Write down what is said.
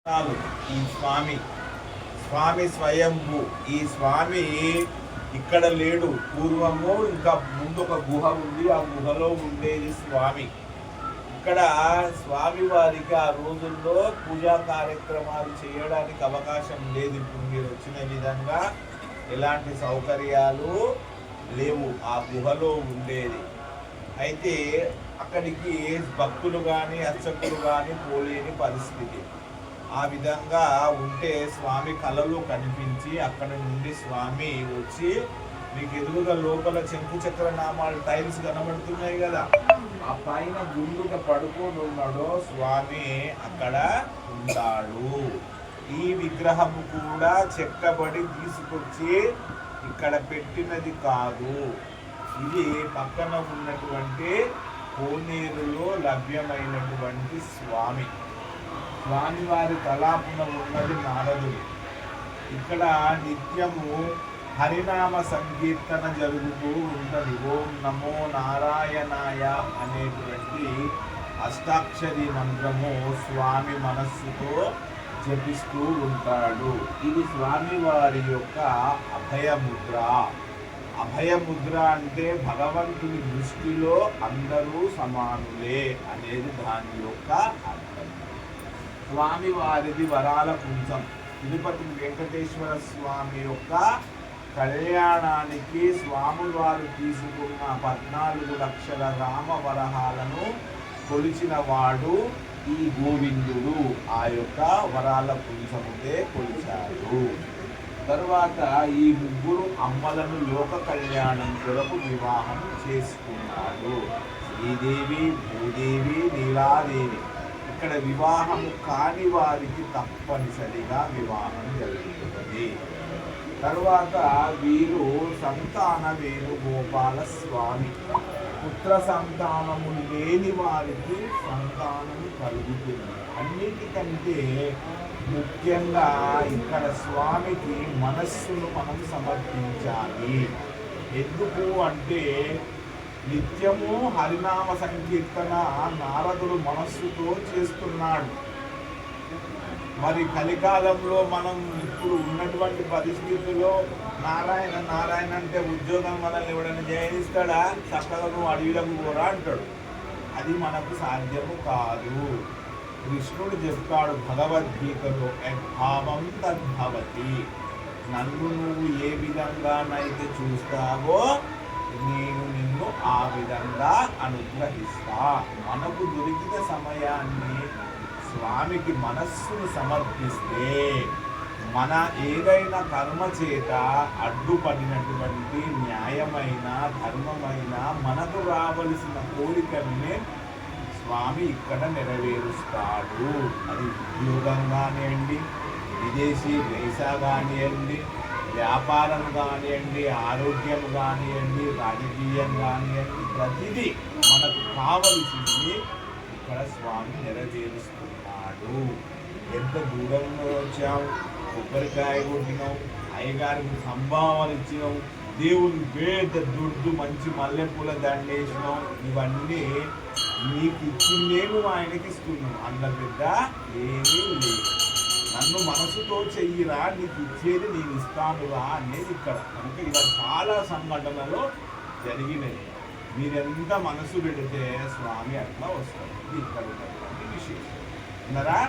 ఈ స్వామి స్వామి స్వయంభూ. ఈ స్వామి ఇక్కడ లేడు. పూర్వము ఇంకా ముందు ఒక గుహ ఉంది, ఆ గుహలో ఉండేది స్వామి. ఇక్కడ స్వామి వారికి ఆ రోజుల్లో పూజా కార్యక్రమాలు చేయడానికి అవకాశం లేదు. ఇప్పుడు మీరు వచ్చిన విధంగా ఎలాంటి సౌకర్యాలు లేవు. ఆ గుహలో ఉండేది. అయితే అక్కడికి భక్తులు కానీ అర్చకులు కానీ పోలేని పరిస్థితి. ఆ విధంగా ఉంటే స్వామి కళలో కనిపించి అక్కడ నుండి స్వామి వచ్చి, మీకు ఎదురుగా లోపల చెంపు చక్ర నామాలు టైల్స్ కనబడుతున్నాయి కదా, ఆ పైన గుండుగా పడుకొని ఉన్నాడో స్వామి అక్కడ ఉంటాడు. ఈ విగ్రహము కూడా చెక్కబడి తీసుకొచ్చి ఇక్కడ పెట్టినది కాదు. ఇది పక్కన ఉన్నటువంటి కోనేరులో లభ్యమైనటువంటి స్వామి. స్వామివారి తలాపున ఉన్నది నారదుడు. ఇక్కడ నిత్యము హరినామ సంకీర్తన జరుగుతూ ఉన్నది. ఓం నమో నారాయణాయ అనేటువంటి అష్టాక్షరి మంత్రము స్వామి మనస్సుతో జపిస్తూ ఉంటాడు. ఇది స్వామివారి యొక్క అభయముద్ర. అభయముద్ర అంటే భగవంతుని దృష్టిలో అందరూ సమానులే అనేది దాని యొక్క అర్థం. స్వామివారిది వరాల కుంచం. తిరుపతి వెంకటేశ్వర స్వామి యొక్క కళ్యాణానికి స్వామివారు తీసుకున్న 14 లక్షల రామవరహాలను కొలిచిన వాడు ఈ గోవిందుడు. ఆ యొక్క వరాల కుంచముదే కొలిచాడు. తరువాత ఈ ముగ్గురు అమ్మలను లోక కళ్యాణం కొరకు వివాహం చేసుకున్నాడు. శ్రీదేవి, భూదేవి, నీలాదేవి. ఇక్కడ వివాహము కాని వారికి తప్పనిసరిగా వివాహం జరుగుతుంది. తరువాత వీరు సంతాన వేణుగోపాల స్వామి. పుత్ర సంతానము లేని వారికి సంతానము కలుగుతుంది. అన్నిటికంటే ముఖ్యంగా ఇక్కడ స్వామికి మనస్సును మనం సమర్పించాలి. ఎందుకు అంటే నిత్యము హరినామ సంకీర్తన నారదుడు మనస్సుతో చేస్తున్నాడు. మరి కలికాలంలో మనం ఇప్పుడు ఉన్నటువంటి పరిస్థితుల్లో నారాయణ నారాయణ అంటే ఉద్యోగం మనల్ని ఎవడైనా జయిస్తాడా? చక్కగా నువ్వు అడవిలకు పోరా అంటాడు. అది మనకు సాధ్యము కాదు. కృష్ణుడు చెప్తాడు భగవద్గీతలో, యద్భావం తద్భవతి. నన్ను నువ్వు ఏ విధంగానైతే చూస్తావో నేను నిన్ను ఆ విధంగా అనుగ్రహిస్తా. మనకు దొరికిన సమయాన్ని స్వామికి మనస్సును సమర్పిస్తే మన ఏదైనా కర్మ చేత అడ్డుపడినటువంటి న్యాయమైన ధర్మమైన మనకు రావలసిన కోరికల్ని స్వామి ఇక్కడ నెరవేరుస్తాడు. అది ఉద్యోగం కానివ్వండి, విదేశీ వీసా కానివ్వండి, వ్యాపారం కానివ్వండి, ఆరోగ్యం కానివ్వండి, రాజకీయం కానివ్వండి, ప్రతిదీ మనకు కావలసింది ఇక్కడ స్వామి నెరవేరుస్తున్నాడు. ఎంత దూరంలో వచ్చాం, కొబ్బరికాయ కొట్టినాం, అయ్యగారికి సంభావన ఇచ్చినాం, దేవుని పేద దుడ్డు మంచి మల్లెపూల దండేసినాం. ఇవన్నీ నీకు ఇచ్చిందేమో ఆయనకి ఇస్తున్నాం. అన్న పెద్ద ఏమీ లేదు. నన్ను మనసుతో చెయ్యిరా, నీకు ఇచ్చేది నేను ఇస్తానురా అనేది ఇక్కడ. కనుక ఇలా చాలా సంఘటనలు జరిగినాయి. మీరెంత మనసు పెడితే స్వామి అట్లా వస్తారు. ఇది ఇక్కడ ఉన్నటువంటి విశేషం. ఉన్నారా?